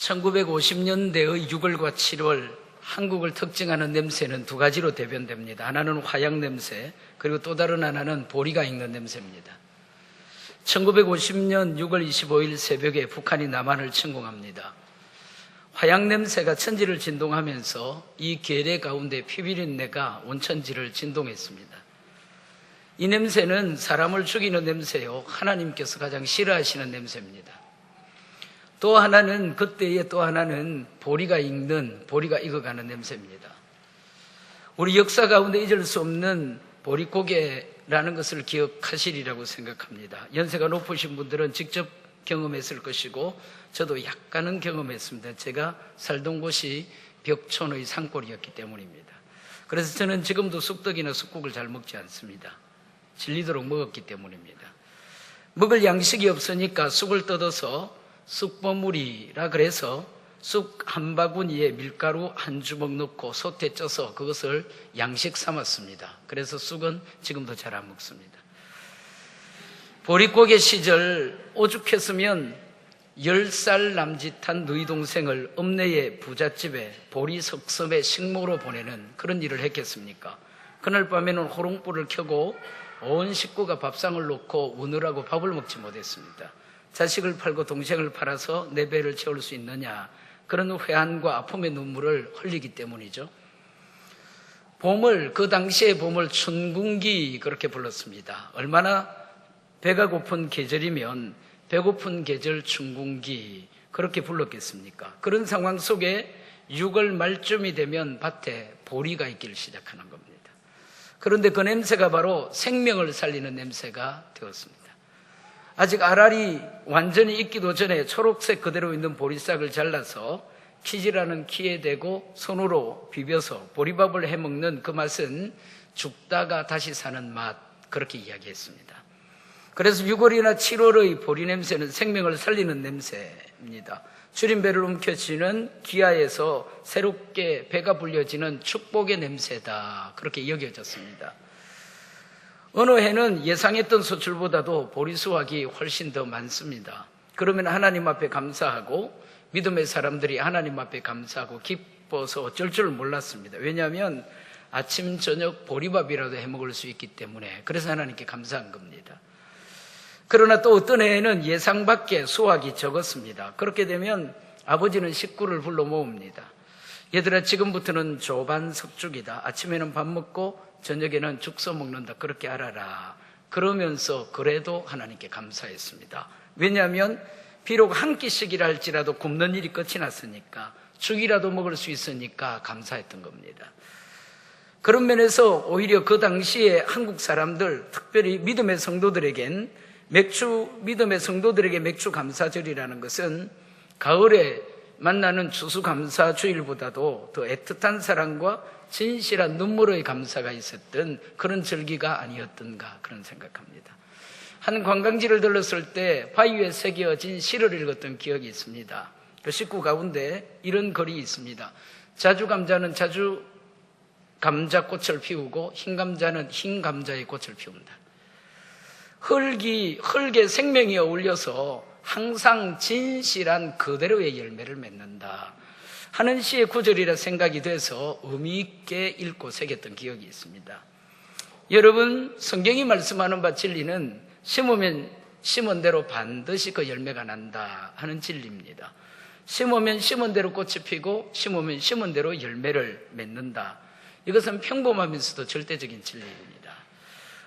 1950년대의 6월과 7월 한국을 특징하는 냄새는 두 가지로 대변됩니다. 하나는 화약 냄새, 그리고 또 다른 하나는 보리가 익는 냄새입니다. 1950년 6월 25일 새벽에 북한이 남한을 침공합니다. 화약 냄새가 천지를 진동하면서 이 계례 가운데 피비린내가 온 천지를 진동했습니다. 이 냄새는 사람을 죽이는 냄새요, 하나님께서 가장 싫어하시는 냄새입니다. 또 하나는, 그때의 또 하나는 보리가 익어가는 냄새입니다. 우리 역사 가운데 잊을 수 없는 보릿고개라는 것을 기억하시리라고 생각합니다. 연세가 높으신 분들은 직접 경험했을 것이고, 저도 약간은 경험했습니다. 제가 살던 곳이 벽촌의 산골이었기 때문입니다. 그래서 저는 지금도 쑥떡이나 쑥국을 잘 먹지 않습니다. 질리도록 먹었기 때문입니다. 먹을 양식이 없으니까 쑥을 뜯어서 쑥버무리라 그래서 쑥 한 바구니에 밀가루 한 주먹 넣고 솥에 쪄서 그것을 양식 삼았습니다. 그래서 쑥은 지금도 잘 안 먹습니다. 보릿고개 시절 오죽했으면 10살 남짓한 누이 동생을 읍내의 부잣집에 보리석섬에 식모로 보내는 그런 일을 했겠습니까? 그날 밤에는 호롱불을 켜고 온 식구가 밥상을 놓고 우느라고 밥을 먹지 못했습니다. 자식을 팔고 동생을 팔아서 내 배를 채울 수 있느냐, 그런 회한과 아픔의 눈물을 흘리기 때문이죠. 봄을, 그 당시의 봄을 춘궁기 그렇게 불렀습니다. 얼마나 배가 고픈 계절이면 배고픈 계절 춘궁기 그렇게 불렀겠습니까? 그런 상황 속에 6월 말쯤이 되면 밭에 보리가 있기를 시작하는 겁니다. 그런데 그 냄새가 바로 생명을 살리는 냄새가 되었습니다. 아직 알알이 완전히 익기도 전에 초록색 그대로 있는 보리싹을 잘라서 키지라는 키에 대고 손으로 비벼서 보리밥을 해먹는 그 맛은 죽다가 다시 사는 맛, 그렇게 이야기했습니다. 그래서 6월이나 7월의 보리 냄새는 생명을 살리는 냄새입니다. 줄임배를 움켜쥐는 기아에서 새롭게 배가 불려지는 축복의 냄새다, 그렇게 여겨졌습니다. 어느 해는 예상했던 소출보다도 보리 수확이 훨씬 더 많습니다. 그러면 하나님 앞에 감사하고, 믿음의 사람들이 하나님 앞에 감사하고 기뻐서 어쩔 줄 몰랐습니다. 왜냐하면 아침 저녁 보리밥이라도 해먹을 수 있기 때문에, 그래서 하나님께 감사한 겁니다. 그러나 또 어떤 해에는 예상 밖의 수확이 적었습니다. 그렇게 되면 아버지는 식구를 불러 모읍니다. 얘들아, 지금부터는 조반석죽이다. 아침에는 밥 먹고 저녁에는 죽 써먹는다. 그렇게 알아라. 그러면서 그래도 하나님께 감사했습니다. 왜냐하면 비록 한 끼씩이라 할지라도 굶는 일이 끝이 났으니까, 죽이라도 먹을 수 있으니까 감사했던 겁니다. 그런 면에서 오히려 그 당시에 한국 사람들, 특별히 믿음의 성도들에겐 믿음의 성도들에게 맥주 감사절이라는 것은 가을에 만나는 추수감사 주일보다도 더 애틋한 사랑과 진실한 눈물의 감사가 있었던 그런 절기가 아니었던가, 그런 생각합니다. 한 관광지를 들렀을 때 바위에 새겨진 시를 읽었던 기억이 있습니다. 그 식구 가운데 이런 글이 있습니다. 자주 감자는 자주 감자꽃을 피우고 흰 감자는 흰 감자의 꽃을 피운다. 흙에 생명이 어울려서 항상 진실한 그대로의 열매를 맺는다 하는 시의 구절이라 생각이 돼서 의미 있게 읽고 새겼던 기억이 있습니다. 여러분, 성경이 말씀하는 바 진리는 심으면 심은 대로 반드시 그 열매가 난다 하는 진리입니다. 심으면 심은 대로 꽃이 피고 심으면 심은 대로 열매를 맺는다. 이것은 평범하면서도 절대적인 진리입니다.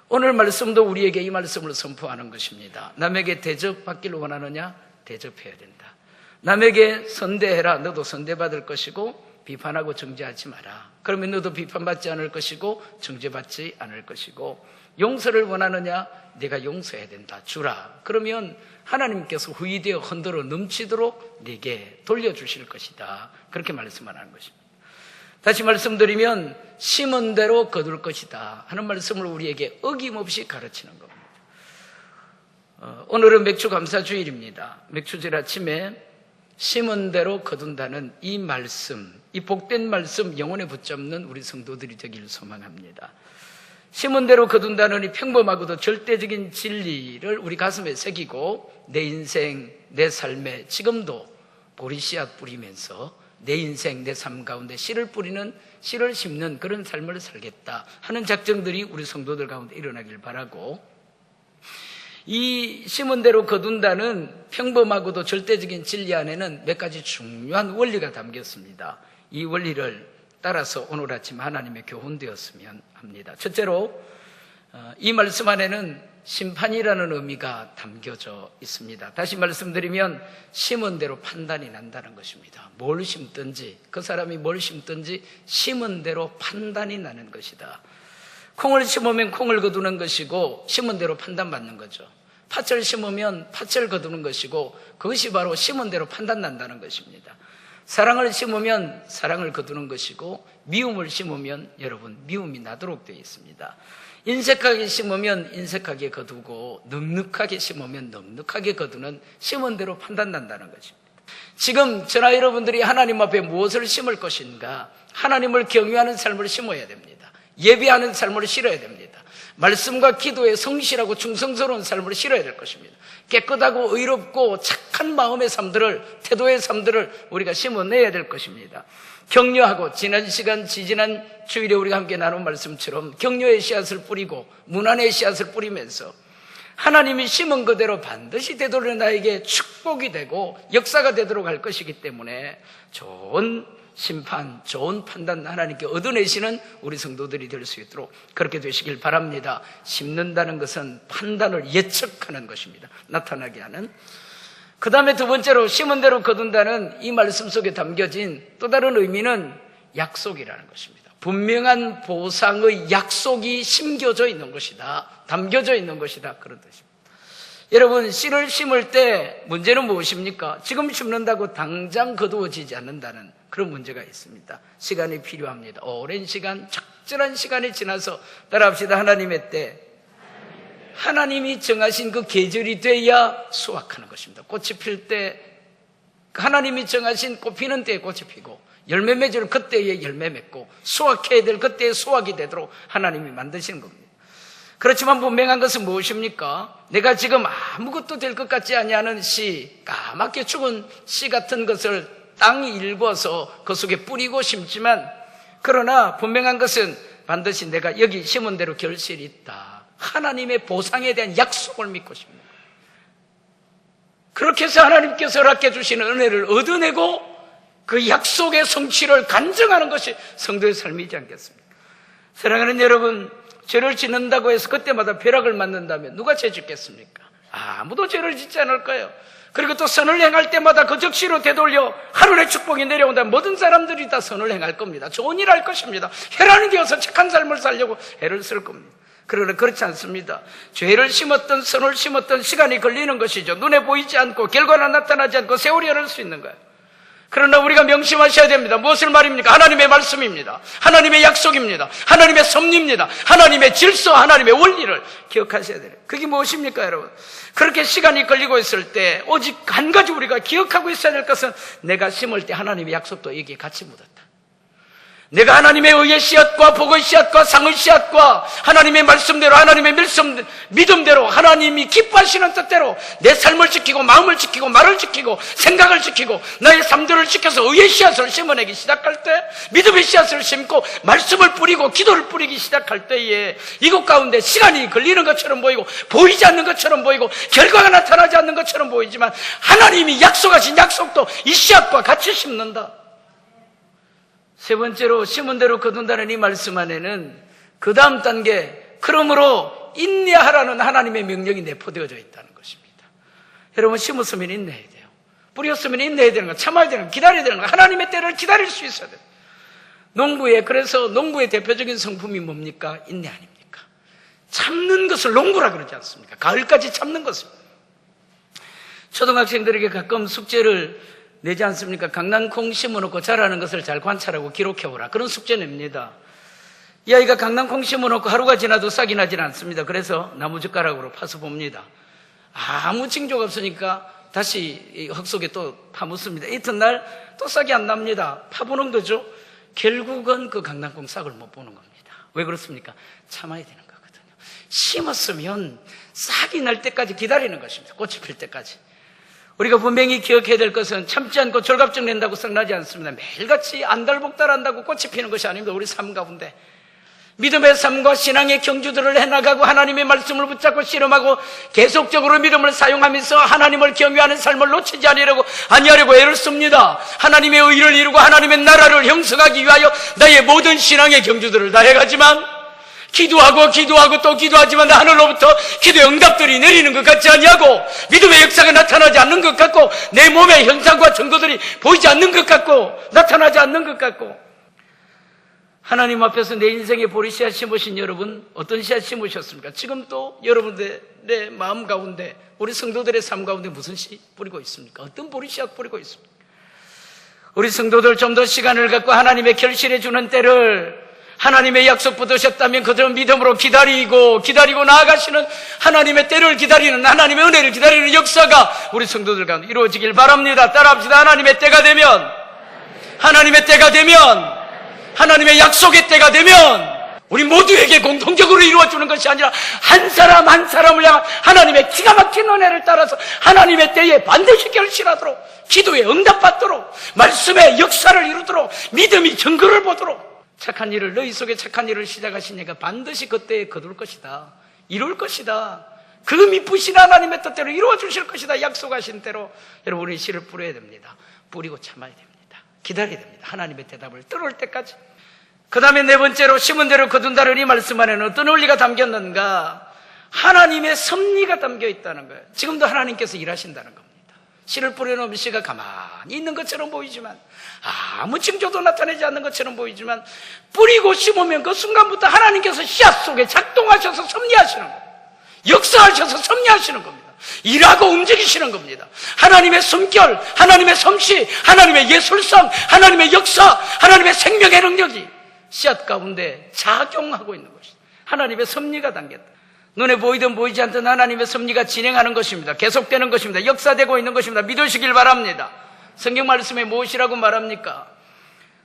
오늘 말씀도 우리에게 이 말씀을 선포하는 것입니다. 남에게 대접받기를 원하느냐? 대접해야 된다. 남에게 선대해라. 너도 선대받을 것이고 비판하고 정죄하지 마라. 그러면 너도 비판받지 않을 것이고 정죄받지 않을 것이고, 용서를 원하느냐? 네가 용서해야 된다. 주라. 그러면 하나님께서 후이되어 흔들어 넘치도록 네게 돌려주실 것이다. 그렇게 말씀하는 것입니다. 다시 말씀드리면 심은 대로 거둘 것이다 하는 말씀을 우리에게 어김없이 가르치는 겁니다. 오늘은 맥주 감사주일입니다. 맥주질 아침에 심은 대로 거둔다는 이 말씀, 이 복된 말씀 영혼에 붙잡는 우리 성도들이 되기를 소망합니다. 심은 대로 거둔다는 이 평범하고도 절대적인 진리를 우리 가슴에 새기고 내 인생, 내 삶에 지금도 보리씨앗 뿌리면서 내 인생, 내 삶 가운데 씨를 심는 그런 삶을 살겠다 하는 작정들이 우리 성도들 가운데 일어나길 바라고, 이 심은 대로 거둔다는 평범하고도 절대적인 진리 안에는 몇 가지 중요한 원리가 담겼습니다. 이 원리를 따라서 오늘 아침 하나님의 교훈되었으면 합니다. 첫째로 이 말씀 안에는 심판이라는 의미가 담겨져 있습니다. 다시 말씀드리면 심은 대로 판단이 난다는 것입니다. 뭘 심든지, 그 사람이 뭘 심든지 심은 대로 판단이 나는 것이다. 콩을 심으면 콩을 거두는 것이고 심은 대로 판단받는 거죠. 팥을 심으면 팥을 거두는 것이고 그것이 바로 심은 대로 판단난다는 것입니다. 사랑을 심으면 사랑을 거두는 것이고 미움을 심으면 여러분 미움이 나도록 되어 있습니다. 인색하게 심으면 인색하게 거두고 넉넉하게 심으면 넉넉하게 거두는 심은 대로 판단난다는 것입니다. 지금 저나 여러분들이 하나님 앞에 무엇을 심을 것인가? 하나님을 경외하는 삶을 심어야 됩니다. 예배하는 삶을 실어야 됩니다. 말씀과 기도에 성실하고 충성스러운 삶을 실어야 될 것입니다. 깨끗하고 의롭고 착한 마음의 삶들을, 태도의 삶들을 우리가 심어내야 될 것입니다. 격려하고, 지난 시간 지지난 주일에 우리가 함께 나눈 말씀처럼 격려의 씨앗을 뿌리고 문안의 씨앗을 뿌리면서 하나님이 심은 그대로 반드시 되돌려 나에게 축복이 되고 역사가 되도록 할 것이기 때문에 좋은 심판, 좋은 판단 하나님께 얻어내시는 우리 성도들이 될 수 있도록 그렇게 되시길 바랍니다. 심는다는 것은 판단을 예측하는 것입니다. 나타나게 하는. 그 다음에 두 번째로 심은 대로 거둔다는 이 말씀 속에 담겨진 또 다른 의미는 약속이라는 것입니다. 분명한 보상의 약속이 심겨져 있는 것이다, 담겨져 있는 것이다, 그런 뜻입니다. 여러분, 씨를 심을 때 문제는 무엇입니까? 지금 심는다고 당장 거두어지지 않는다는 그런 문제가 있습니다. 시간이 필요합니다. 오랜 시간, 적절한 시간이 지나서 따라합시다. 하나님의 때, 하나님이 정하신 그 계절이 돼야 수확하는 것입니다. 꽃이 필 때 하나님이 정하신 꽃 피는 때에 꽃이 피고 열매 맺을 그때에 열매 맺고 수확해야 될 그때에 수확이 되도록 하나님이 만드시는 겁니다. 그렇지만 분명한 것은 무엇입니까? 내가 지금 아무것도 될 것 같지 아니하는 씨, 까맣게 죽은 씨 같은 것을 땅이 일궈서 그 속에 뿌리고 심지만, 그러나 분명한 것은 반드시 내가 여기 심은 대로 결실이 있다. 하나님의 보상에 대한 약속을 믿고 싶습니다. 그렇게 해서 하나님께서 허락해 주시는 은혜를 얻어내고 그 약속의 성취를 간증하는 것이 성도의 삶이지 않겠습니까? 사랑하는 여러분, 죄를 짓는다고 해서 그때마다 벼락을 맞는다면 누가 죄 짓겠습니까? 아무도 죄를 짓지 않을 거예요. 그리고 또 선을 행할 때마다 그 적시로 되돌려 하늘의 축복이 내려온다면 모든 사람들이 다 선을 행할 겁니다. 좋은 일 할 것입니다. 혈안이 되어서 착한 삶을 살려고 애를 쓸 겁니다. 그러나 그렇지 않습니다. 죄를 심었던 선을 심었던 시간이 걸리는 것이죠. 눈에 보이지 않고 결과는 나타나지 않고 세월이 흐를 수 있는 거예요. 그러나 우리가 명심하셔야 됩니다. 무엇을 말입니까? 하나님의 말씀입니다. 하나님의 약속입니다. 하나님의 섭리입니다. 하나님의 질서, 하나님의 원리를 기억하셔야 돼요. 그게 무엇입니까, 여러분? 그렇게 시간이 걸리고 있을 때 오직 한 가지 우리가 기억하고 있어야 될 것은 내가 심을 때 하나님의 약속도 여기에 같이 묻었다. 내가 하나님의 의의 씨앗과 복의 씨앗과 상의 씨앗과 하나님의 말씀대로, 하나님의 믿음대로, 하나님이 기뻐하시는 뜻대로 내 삶을 지키고 마음을 지키고 말을 지키고 생각을 지키고 나의 삶들을 지켜서 의의 씨앗을 심어내기 시작할 때, 믿음의 씨앗을 심고 말씀을 뿌리고 기도를 뿌리기 시작할 때에 이것 가운데 시간이 걸리는 것처럼 보이고 보이지 않는 것처럼 보이고 결과가 나타나지 않는 것처럼 보이지만 하나님이 약속하신 약속도 이 씨앗과 같이 심는다. 세 번째로 심은 대로 거둔다는 이 말씀 안에는 그 다음 단계, 그러므로 인내하라는 하나님의 명령이 내포되어져 있다는 것입니다. 여러분, 심었으면 인내해야 돼요. 뿌렸으면 인내해야 되는 거, 참아야 되는 거, 기다려야 되는 거, 하나님의 때를 기다릴 수 있어야 돼요. 그래서 농부의 대표적인 성품이 뭡니까? 인내 아닙니까? 참는 것을 농부라 그러지 않습니까? 가을까지 참는 것을. 초등학생들에게 가끔 숙제를 내지 않습니까? 강낭콩 심어놓고 자라는 것을 잘 관찰하고 기록해오라. 그런 숙제 냅니다. 이 아이가 강낭콩 심어놓고 하루가 지나도 싹이 나질 않습니다. 그래서 나무젓가락으로 파서 봅니다. 아무 징조가 없으니까 다시 흙 속에 또 파묻습니다. 이튿날 또 싹이 안 납니다. 파보는 거죠. 결국은 그 강낭콩 싹을 못 보는 겁니다. 왜 그렇습니까? 참아야 되는 거거든요. 심었으면 싹이 날 때까지 기다리는 것입니다. 꽃이 필 때까지. 우리가 분명히 기억해야 될 것은 참지 않고 절갑증 낸다고 썩나지 않습니다. 매일같이 안달복달한다고 꽃이 피는 것이 아닙니다. 우리 삶 가운데 믿음의 삶과 신앙의 경주들을 해나가고 하나님의 말씀을 붙잡고 씨름하고 계속적으로 믿음을 사용하면서 하나님을 경외하는 삶을 놓치지 아니하려고 애를 씁니다. 하나님의 의를 이루고 하나님의 나라를 형성하기 위하여 나의 모든 신앙의 경주들을 다 해가지만 기도하고 또 기도하지만 하늘로부터 기도의 응답들이 내리는 것 같지 아니하고 믿음의 역사가 나타나지 않는 것 같고 내 몸의 현상과 증거들이 보이지 않는 것 같고 나타나지 않는 것 같고 하나님 앞에서 내 인생에 보리 씨앗 심으신 여러분 어떤 씨앗 심으셨습니까? 지금 또 여러분들의 마음 가운데 우리 성도들의 삶 가운데 무슨 씨 뿌리고 있습니까? 어떤 보리 씨앗 뿌리고 있습니까? 우리 성도들 좀 더 시간을 갖고 하나님의 결실해 주는 때를 하나님의 약속 붙으셨다면 그들은 믿음으로 기다리고 나아가시는 하나님의 때를 기다리는 하나님의 은혜를 기다리는 역사가 우리 성도들 가운데 이루어지길 바랍니다. 따라합시다. 하나님의 때가 되면 하나님의 약속의 때가 되면 우리 모두에게 공통적으로 이루어주는 것이 아니라 한 사람 한 사람을 향한 하나님의 기가 막힌 은혜를 따라서 하나님의 때에 반드시 결실하도록 기도에 응답받도록 말씀의 역사를 이루도록 믿음이 증거를 보도록 착한 일을 너희 속에 착한 일을 시작하신 이가 반드시 그때에 거둘 것이다. 이룰 것이다. 그 미쁘신 하나님의 뜻대로 이루어 주실 것이다. 약속하신 대로 여러분 우리 씨를 뿌려야 됩니다. 뿌리고 참아야 됩니다. 기다려야 됩니다. 하나님의 대답을 들어올 때까지. 그 다음에 네 번째로 심은 대로 거둔다는 이 말씀 안에는 어떤 원리가 담겼는가? 하나님의 섭리가 담겨 있다는 거예요. 지금도 하나님께서 일하신다는 겁니다. 씨를 뿌려놓으면 씨가 가만히 있는 것처럼 보이지만 아무 징조도 나타내지 않는 것처럼 보이지만 뿌리고 심으면 그 순간부터 하나님께서 씨앗 속에 작동하셔서 섭리하시는 거예요. 역사하셔서 섭리하시는 겁니다. 일하고 움직이시는 겁니다. 하나님의 숨결, 하나님의 솜씨, 하나님의 예술성, 하나님의 역사, 하나님의 생명의 능력이 씨앗 가운데 작용하고 있는 것이다. 하나님의 섭리가 담겼다. 눈에 보이든 보이지 않든 하나님의 섭리가 진행하는 것입니다. 계속되는 것입니다. 역사되고 있는 것입니다. 믿으시길 바랍니다. 성경 말씀에 무엇이라고 말합니까?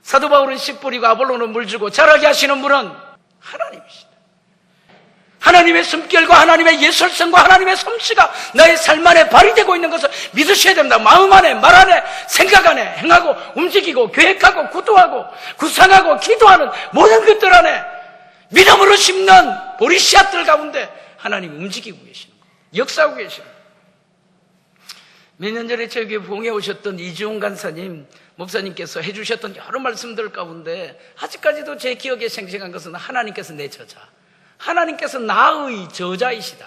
사도 바울은 씨 뿌리고 아볼로는 물 주고 자라게 하시는 분은 하나님이시다. 하나님의 숨결과 하나님의 예술성과 하나님의 솜씨가 나의 삶 안에 발휘되고 있는 것을 믿으셔야 됩니다. 마음 안에, 말 안에, 생각 안에 행하고 움직이고 계획하고 구도하고 구상하고 기도하는 모든 것들 안에 믿음으로 심는 보리 씨앗들 가운데 하나님이 움직이고 계시는 거예요. 역사하고 계시는 거예요. 몇 년 전에 저에게 부흥에 오셨던 이지용 간사님, 목사님께서 해주셨던 여러 말씀들 가운데 아직까지도 제 기억에 생생한 것은 하나님께서 내 저자, 하나님께서 나의 저자이시다.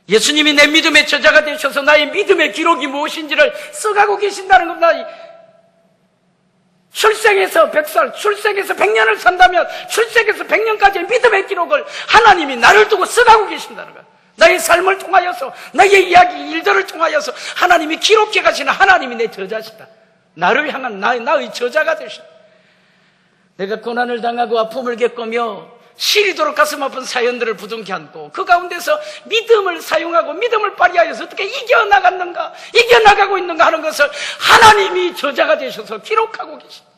예수님이 내 믿음의 저자가 되셔서 나의 믿음의 기록이 무엇인지를 써가고 계신다는 겁니다. 출생에서 100살, 출생에서 100년을 산다면 출생에서 100년까지의 믿음의 기록을 하나님이 나를 두고 써가고 계신다는 거예요. 나의 삶을 통하여서, 나의 이야기, 일들을 통하여서 하나님이 기록해 가시는 하나님이 내 저자시다. 나를 향한 나의 저자가 되신다. 내가 고난을 당하고 아픔을 겪으며 시리도록 가슴 아픈 사연들을 부둥켜 안고 그 가운데서 믿음을 사용하고 믿음을 발휘하여서 어떻게 이겨나갔는가, 이겨나가고 있는가 하는 것을 하나님이 저자가 되셔서 기록하고 계십니다.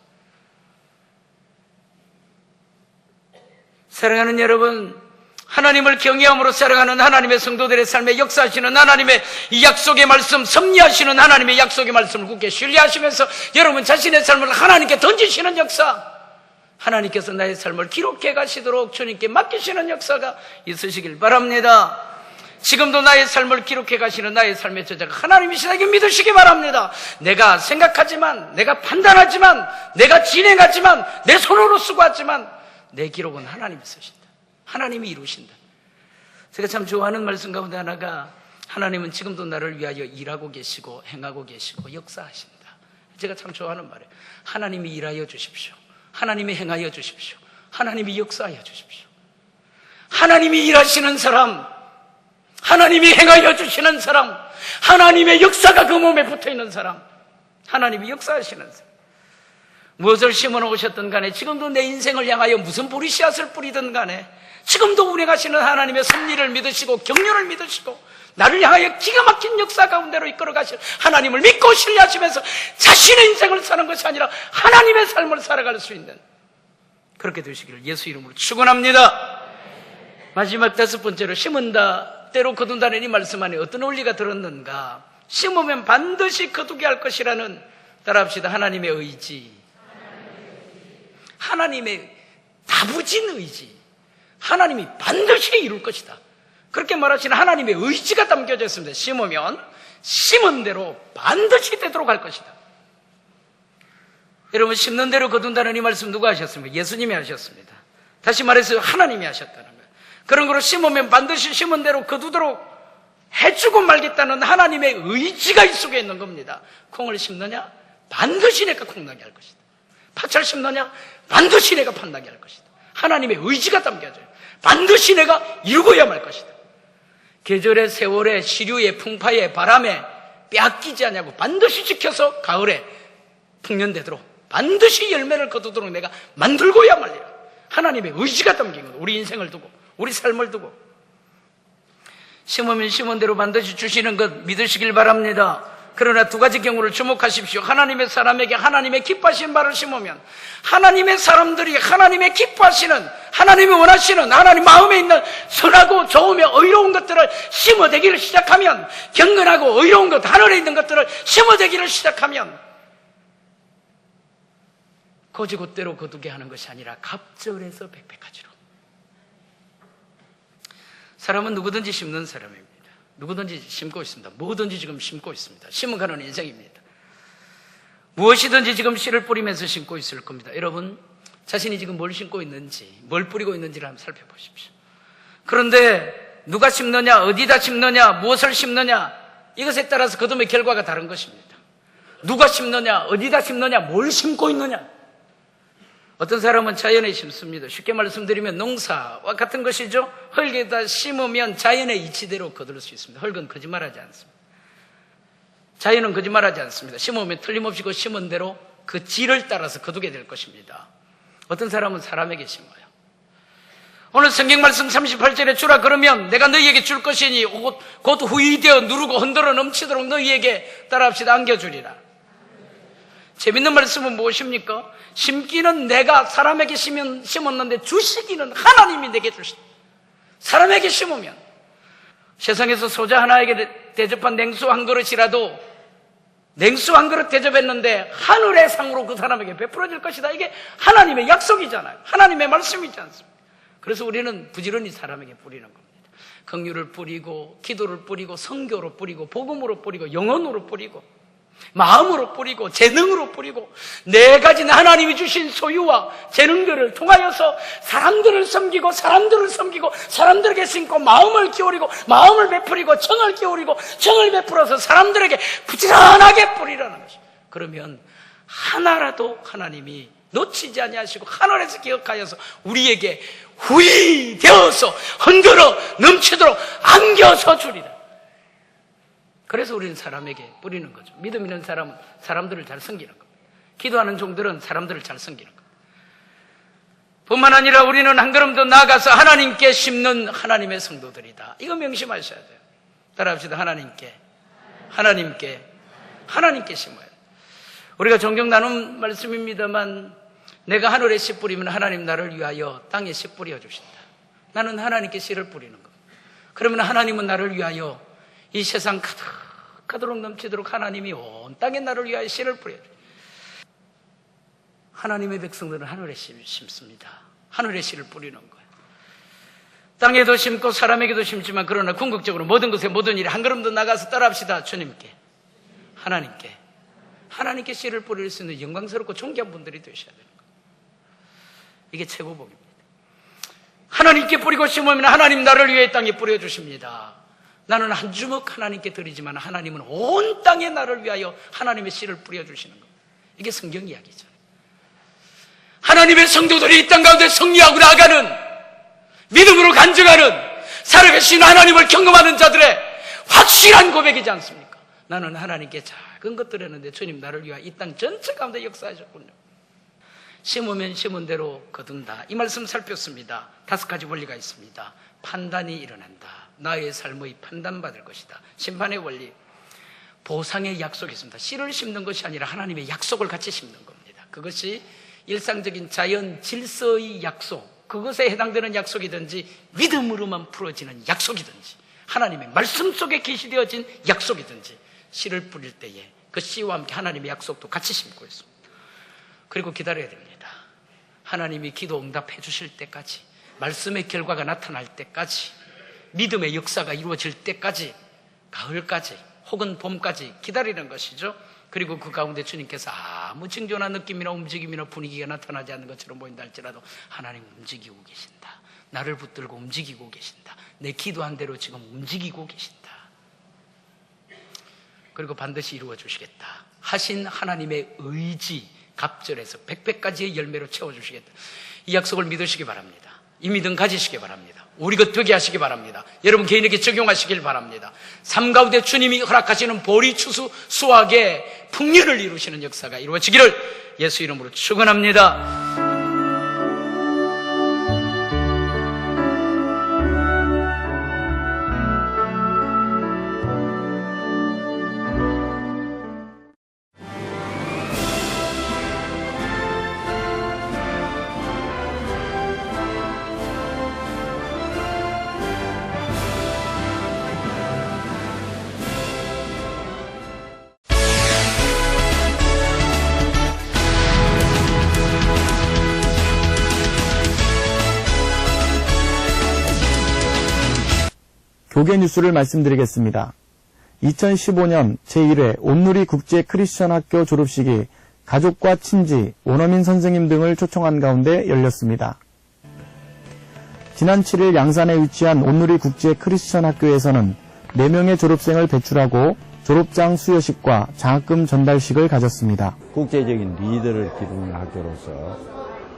사랑하는 여러분, 하나님을 경외함으로 살아가는 하나님의 성도들의 삶에 역사하시는 하나님의 이 약속의 말씀, 섭리하시는 하나님의 약속의 말씀을 굳게 신뢰하시면서 여러분 자신의 삶을 하나님께 던지시는 역사, 하나님께서 나의 삶을 기록해 가시도록 주님께 맡기시는 역사가 있으시길 바랍니다. 지금도 나의 삶을 기록해 가시는 나의 삶의 저자가 하나님이시다, 이게 믿으시기 바랍니다. 내가 생각하지만, 내가 판단하지만, 내가 진행하지만, 내 손으로 쓰고 하지만 내 기록은 하나님이 쓰신다. 하나님이 이루신다. 제가 참 좋아하는 말씀 가운데 하나가 하나님은 지금도 나를 위하여 일하고 계시고 행하고 계시고 역사하신다. 제가 참 좋아하는 말이에요. 하나님이 일하여 주십시오. 하나님이 행하여 주십시오. 하나님이 역사하여 주십시오. 하나님이 일하시는 사람, 하나님이 행하여 주시는 사람, 하나님의 역사가 그 몸에 붙어있는 사람, 하나님이 역사하시는 사람. 무엇을 심어놓으셨든 간에 지금도 내 인생을 향하여 무슨 보리 씨앗을 뿌리든 간에 지금도 운행하시는 하나님의 섭리를 믿으시고 경륜을 믿으시고 나를 향하여 기가 막힌 역사 가운데로 이끌어가실 하나님을 믿고 신뢰하시면서 자신의 인생을 사는 것이 아니라 하나님의 삶을 살아갈 수 있는 그렇게 되시기를 예수 이름으로 축원합니다. 마지막 다섯 번째로 심은다, 때로 거둔다는 이 말씀 안에 어떤 원리가 들었는가? 심으면 반드시 거두게 할 것이라는, 따라합시다, 하나님의 의지, 하나님의 다부진 의지, 하나님이 반드시 이룰 것이다, 그렇게 말하시는 하나님의 의지가 담겨져 있습니다. 심으면 심은 대로 반드시 되도록 할 것이다. 여러분, 심는 대로 거둔다는 이 말씀 누가 하셨습니까? 예수님이 하셨습니다. 다시 말해서 하나님이 하셨다는 거예요. 그런 거로 심으면 반드시 심은 대로 거두도록 해주고 말겠다는 하나님의 의지가 이 속에 있는 겁니다. 콩을 심느냐? 반드시 내가 콩나게 할 것이다. 팥을 심느냐? 반드시 내가 팥나게 할 것이다. 하나님의 의지가 담겨져요. 반드시 내가 이루고야 말 것이다. 계절에, 세월에, 시류에, 풍파에, 바람에 빼앗기지 않냐고 반드시 지켜서 가을에 풍년되도록 반드시 열매를 거두도록 내가 만들고야 말리라. 하나님의 의지가 담긴 겁니다. 우리 인생을 두고, 우리 삶을 두고. 심으면 심은 대로 반드시 주시는 것 믿으시길 바랍니다. 그러나 두 가지 경우를 주목하십시오. 하나님의 사람에게 하나님의 기뻐하시는 바를 심으면, 하나님의 사람들이 하나님의 기뻐하시는, 하나님이 원하시는, 하나님 마음에 있는 선하고 좋으며 의로운 것들을 심어대기를 시작하면, 경건하고 의로운 것, 하늘에 있는 것들을 심어대기를 시작하면 거지곧대로 거두게 하는 것이 아니라 갑절에서 백백하지로. 사람은 누구든지 심는 사람입니다. 누구든지 심고 있습니다. 뭐든지 지금 심고 있습니다. 심어가는 인생입니다. 무엇이든지 지금 씨를 뿌리면서 심고 있을 겁니다. 여러분, 자신이 지금 뭘 심고 있는지, 뭘 뿌리고 있는지를 한번 살펴보십시오. 그런데 누가 심느냐, 어디다 심느냐, 무엇을 심느냐, 이것에 따라서 거둠의 결과가 다른 것입니다. 누가 심느냐, 어디다 심느냐, 뭘 심고 있느냐. 어떤 사람은 자연에 심습니다. 쉽게 말씀드리면 농사와 같은 것이죠. 흙에다 심으면 자연의 이치대로 거둘 수 있습니다. 흙은 거짓말하지 않습니다. 자연은 거짓말하지 않습니다. 심으면 틀림없이 그 심은 대로 그 질을 따라서 거두게 될 것입니다. 어떤 사람은 사람에게 심어요. 오늘 성경 말씀 38절에 주라 그러면 내가 너희에게 줄 것이니 곧 후이되어 누르고 흔들어 넘치도록 너희에게, 따라합시다, 안겨주리라. 재밌는 말씀은 무엇입니까? 심기는 내가 사람에게 심었는데 주시기는 하나님이 내게 주시다. 사람에게 심으면 세상에서 소자 하나에게 대접한 냉수 한 그릇이라도, 냉수 한 그릇 대접했는데 하늘의 상으로 그 사람에게 베풀어질 것이다. 이게 하나님의 약속이잖아요. 하나님의 말씀이지 않습니까? 그래서 우리는 부지런히 사람에게 뿌리는 겁니다. 긍휼을 뿌리고, 기도를 뿌리고, 선교로 뿌리고, 복음으로 뿌리고, 영혼으로 뿌리고, 마음으로 뿌리고, 재능으로 뿌리고, 네 가지 하나님이 주신 소유와 재능들을 통하여서 사람들을 섬기고, 사람들에게 심고, 마음을 기울이고, 마음을 베풀이고, 청을 기울이고, 청을 베풀어서 사람들에게 부지런하게 뿌리라는 것입니다. 그러면 하나라도 하나님이 놓치지 아니하시고 하늘에서 기억하여서 우리에게 후이 되어서 흔들어 넘치도록 안겨서 주리라. 그래서 우리는 사람에게 뿌리는 거죠. 믿음 있는 사람은 사람들을 잘 섬기는 겁니다. 기도하는 종들은 사람들을 잘 섬기는 겁니다. 뿐만 아니라 우리는 한 걸음 더 나아가서 하나님께 심는 하나님의 성도들이다. 이거 명심하셔야 돼요. 따라합시다. 하나님께 심어야 돼요. 우리가 종종 나눈 말씀입니다만, 내가 하늘에 씨 뿌리면 하나님 나를 위하여 땅에 씨 뿌려 주신다. 나는 하나님께 씨를 뿌리는 겁니다. 그러면 하나님은 나를 위하여 이 세상 가득하도록 넘치도록 하나님이 온 땅에 나를 위하여 씨를 뿌려줍니다. 하나님의 백성들은 하늘에 심습니다. 하늘에 씨를 뿌리는 거예요. 땅에도 심고 사람에게도 심지만, 그러나 궁극적으로 모든 것에 모든 일에 한 걸음 더 나가서 따라합시다. 주님께, 하나님께 씨를 뿌릴 수 있는 영광스럽고 존귀한 분들이 되셔야 되는 거예요. 이게 최고복입니다. 하나님께 뿌리고 심으면 하나님 나를 위해 땅에 뿌려주십니다. 나는 한 주먹 하나님께 드리지만 하나님은 온 땅에 나를 위하여 하나님의 씨를 뿌려주시는 겁니다. 이게 성경 이야기죠. 하나님의 성도들이 이 땅 가운데 승리하고 나가는, 믿음으로 간증하는, 살아계신 하나님을 경험하는 자들의 확실한 고백이지 않습니까? 나는 하나님께 작은 것들 했는데 주님 나를 위하여 이 땅 전체 가운데 역사하셨군요. 심으면 심은 대로 거둔다. 이 말씀 살폈습니다. 5가지 원리가 있습니다. 판단이 일어난다. 나의 삶의 판단받을 것이다. 심판의 원리, 보상의 약속이 있습니다. 씨를 심는 것이 아니라 하나님의 약속을 같이 심는 겁니다. 그것이 일상적인 자연 질서의 약속, 그것에 해당되는 약속이든지 믿음으로만 풀어지는 약속이든지 하나님의 말씀 속에 계시되어진 약속이든지 씨를 뿌릴 때에 그 씨와 함께 하나님의 약속도 같이 심고 있습니다. 그리고 기다려야 됩니다. 하나님이 기도 응답해 주실 때까지, 말씀의 결과가 나타날 때까지, 믿음의 역사가 이루어질 때까지, 가을까지 혹은 봄까지 기다리는 것이죠. 그리고 그 가운데 주님께서 아무 징조나 느낌이나 움직임이나 분위기가 나타나지 않는 것처럼 보인다 할지라도 하나님 움직이고 계신다. 나를 붙들고 움직이고 계신다. 내 기도한 대로 지금 움직이고 계신다. 그리고 반드시 이루어 주시겠다 하신 하나님의 의지, 갑절에서 100배까지의 열매로 채워주시겠다. 이 약속을 믿으시기 바랍니다. 이 믿음 가지시기 바랍니다. 우리 것 되게 하시기 바랍니다. 여러분 개인에게 적용하시길 바랍니다. 삶 가운데 주님이 허락하시는 보리, 추수, 수확의 풍년을 이루시는 역사가 이루어지기를 예수 이름으로 축원합니다. 교계 뉴스를 말씀드리겠습니다. 2015년 제1회 온누리 국제 크리스천 학교 졸업식이 가족과 친지, 원어민 선생님 등을 초청한 가운데 열렸습니다. 지난 7일 양산에 위치한 온누리 국제 크리스천 학교에서는 4명의 졸업생을 배출하고 졸업장 수여식과 장학금 전달식을 가졌습니다. 국제적인 리더를 기르는 학교로서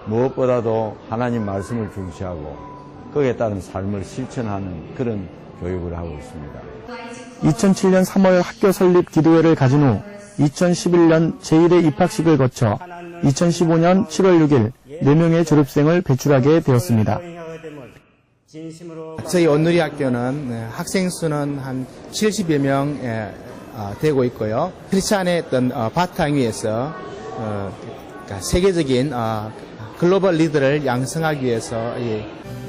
무엇보다도 하나님 말씀을 중시하고 거기에 따른 삶을 실천하는 그런 교육을 하고 있습니다. 2007년 3월 학교 설립 기도회를 가진 후 2011년 제1회 입학식을 거쳐 2015년 7월 6일 4명의 졸업생을 배출하게 되었습니다. 저희 온누리 학교는 학생 수는 한 70여 명 되고 있고요. 크리스찬의 어떤 바탕 위에서 세계적인 글로벌 리더를 양성하기 위해서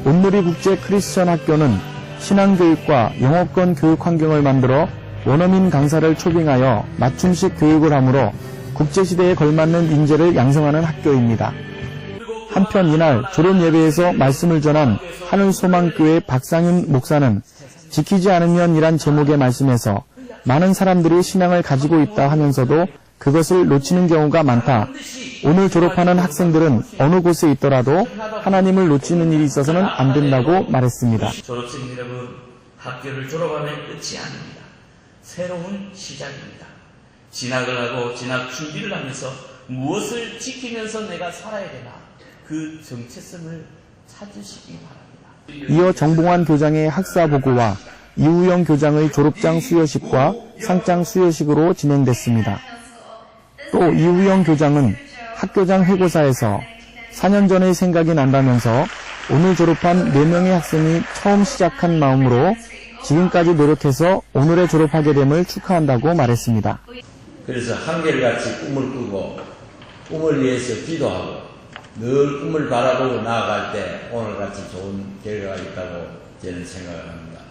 온누리 국제 크리스천 학교는 신앙교육과 영어권 교육 환경을 만들어 원어민 강사를 초빙하여 맞춤식 교육을 하므로 국제시대에 걸맞는 인재를 양성하는 학교입니다. 한편 이날 졸업 예배에서 말씀을 전한 하늘소망교회 박상윤 목사는 지키지 않으면 이란 제목의 말씀에서 많은 사람들이 신앙을 가지고 있다 하면서도 그것을 놓치는 경우가 많다. 오늘 졸업하는 학생들은 어느 곳에 있더라도 하나님을 놓치는 일이 있어서는 안 된다고 말했습니다. 졸업생 여러분, 학교를 졸업하면 끝이 아닙니다. 새로운 시작입니다. 진학을 하고 진학 준비를 하면서 무엇을 지키면서 내가 살아야 되나, 그 정체성을 찾으시기 바랍니다. 이어 정봉환 교장의 학사 보고와 이우영 교장의 졸업장 수여식과 상장 수여식으로 진행됐습니다. 또 이우영 교장은 학교장 회고사에서 4년 전의 생각이 난다면서 오늘 졸업한 4명의 학생이 처음 시작한 마음으로 지금까지 노력해서 오늘의 졸업하게 됨을 축하한다고 말했습니다. 그래서 한결같이 꿈을 꾸고 꿈을 위해서 기도하고 늘 꿈을 바라보고 나아갈 때 오늘같이 좋은 결과가 있다고 저는 생각을 합니다.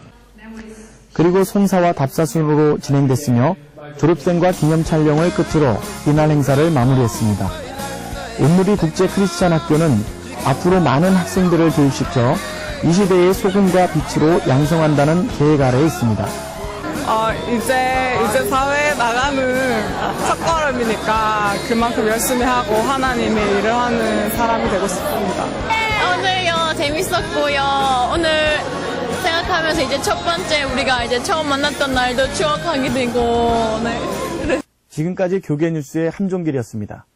그리고 송사와 답사순으로 진행됐으며 졸업생과 기념 촬영을 끝으로 이날 행사를 마무리했습니다. 온누리 국제 크리스찬 학교는 앞으로 많은 학생들을 교육시켜 이 시대의 소금과 빛으로 양성한다는 계획 아래에 있습니다. 이제 사회에 나가는 첫걸음이니까 그만큼 열심히 하고 하나님의 일을 하는 사람이 되고 싶습니다. 오늘요 재밌었고요. 오늘 생각하면서 이제 첫 번째 우리가 이제 처음 만났던 날도 추억하게 되고. 네. 지금까지 교계 뉴스의 함종길이었습니다.